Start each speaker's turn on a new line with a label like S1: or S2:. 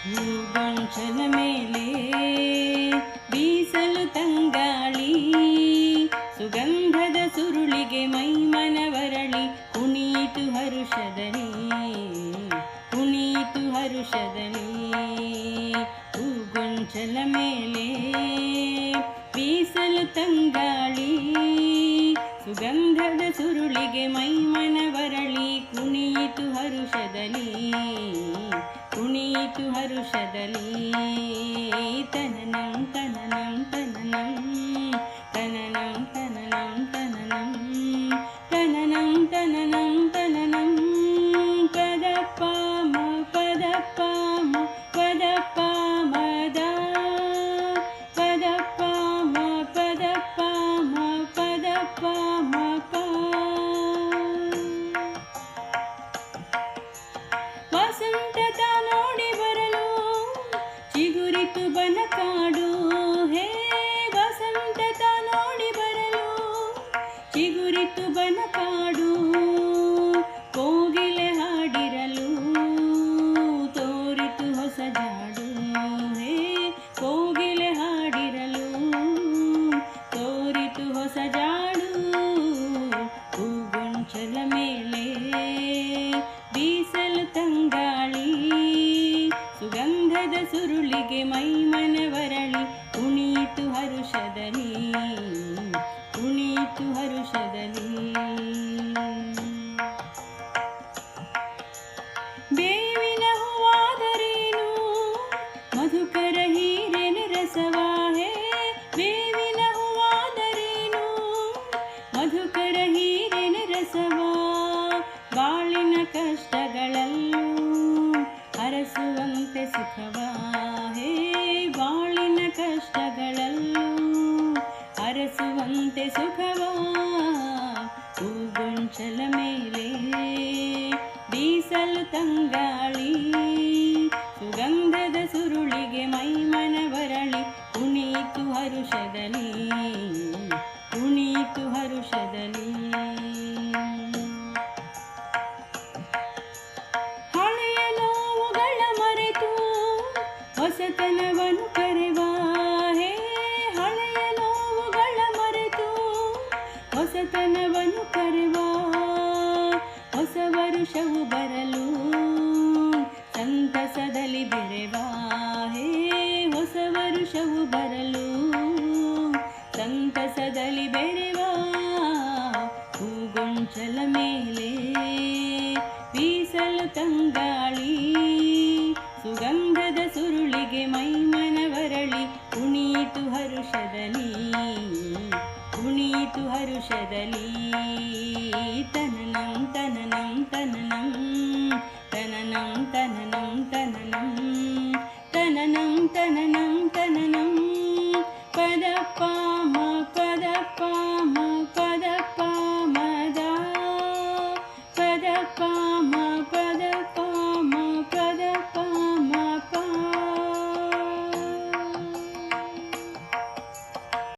S1: ಹೂಗೊಂಚಲ ಮೇಲೆ ಬೀಸಲು ತಂಗಾಳಿ, ಸುಗಂಧದ ಸುರುಳಿಗೆ ಮೈಮನವರಳಿ ಕುಣಿಯಿತು ಹರುಷದಲ್ಲಿ, ಕುಣಿಯಿತು ಹರುಷದಲ್ಲಿ. ಹೂಗೊಂಚಲ ಮೇಲೆ ಬೀಸಲು ತಂಗಾಳಿ, ಸುಗಂಧದ ಸುರುಳಿಗೆ ಮೈಮನವರಳಿ ಕುಣಿಯಿತು ಹರುಷದಲ್ಲಿ, ಕುಣಿಯಿತು ಹರುಷದಲ್ಲಿ. ತನನಂ ತನನಂ ತನನಂ ತನನಂ ತನನಂ ತನನಂ ತನನಂ ತನನಂ ತನನಂ. ಪದಪ್ಪ ಮ ಪದಪ್ಪ ಮ ಪದಪ್ಪ ಮದ, ಪದಪ್ಪ ಮ ಪದಪ್ಪ ಮ ಪದಪ್ಪ ಮ ಪ. ವಸಂತ ನೋಡಿ ಬರಲು ಚಿಗುರಿತು ಬನಕಾಡು, ಹೇ ವಸಂತ ನೋಡಿ ಬರಲು ಚಿಗುರಿತು ಬನಕಾಡು. ಕೋಗಿಲೆ ಹಾಡಿರಲು ತೋರಿತು ಹೊಸ ಜಾಡು, ಹೇ ಕೋಗಿಲೆ ಹಾಡಿರಲು ತೋರಿತು ಹೊಸ ಜಾಡು. ಹೂಗೊಂಚಲ ಮೇಲೆ ಬೀಸಲು ತಂಗಾಳಿ, ಸುಗಂಧದ ಸುರುಳಿಗೆ ಮೈಮನವರಳಿ ಕುಣಿಯಿತು ಹರುಷದಲ್ಲಿ, ಕುಣಿಯಿತು ಹರುಷದಲ್ಲಿ. ಬೇವಿನ ಹೂವಾದರೇನು ಮಧುಕರ ಹೀರೆನ ರಸವಾ, ಹೇ ಬೇವಿನ ಹೂವಾದರೇನು ಮಧುಕರ ಹೀರೆನ ರಸವಾ. ಬಾಳಿನ ಕಷ್ಟಗಳಲ್ಲೂ ಹರಸುವಂತೆ ಸುಖವಾ, ಹೇ ಬಾಳಿನ ಕಷ್ಟಗಳಲ್ಲೂ ಹರಸುವಂತೆ ಸುಖವಾ. ಹೂಗೊಂಚಲ ಮೇಲೆ ಬೀಸಲು ತಂಗಾಳಿ, ಸುಗಂಧದ ಸುರುಳಿಗೆ ಮೈಮನವರಳಿ ಕುಣಿಯಿತು ಹರುಷದಲ್ಲಿ, ಕುಣಿಯಿತು ಹರುಷದಲ್ಲಿ. ಹಳೆಯ ನೋವುಗಳ ಮರೆತು ಹೊಸತನವನ್ನು ಕರೆವಾ, ಹೇ ಹಳೆಯ ನೋವುಗಳ ಮರೆತು ಹೊಸತನವನ್ನು ಕರೆವಾ. ಹೊಸ ವರುಷವು ಬರಲು ಸಂತಸದಲ್ಲಿ ಬೆರೆವಾ, ಹೇ ಹೊಸ ವರುಷವು ಬರಲು ಸಂತಸದಲ್ಲಿ ಬೆರೆವಾ. ಹೂಗೊಂಚಲ ಮೇಲೆ ಬೀಸಲು ತಂಗಾಳಿ, ಸುಗಂಧದ ಸುರುಳಿಗೆ ಮೈಮನವರಳಿ ಕುಣಿಯಿತು ಹರುಷದಲ್ಲಿ, ಕುಣಿಯಿತು ಹರುಷದಲ್ಲಿ. ತನನಂ ತನನಂ ತನನಂ ತನನಂ ತನನಂ ತನನಂ ತನನಂ ತನನಂ.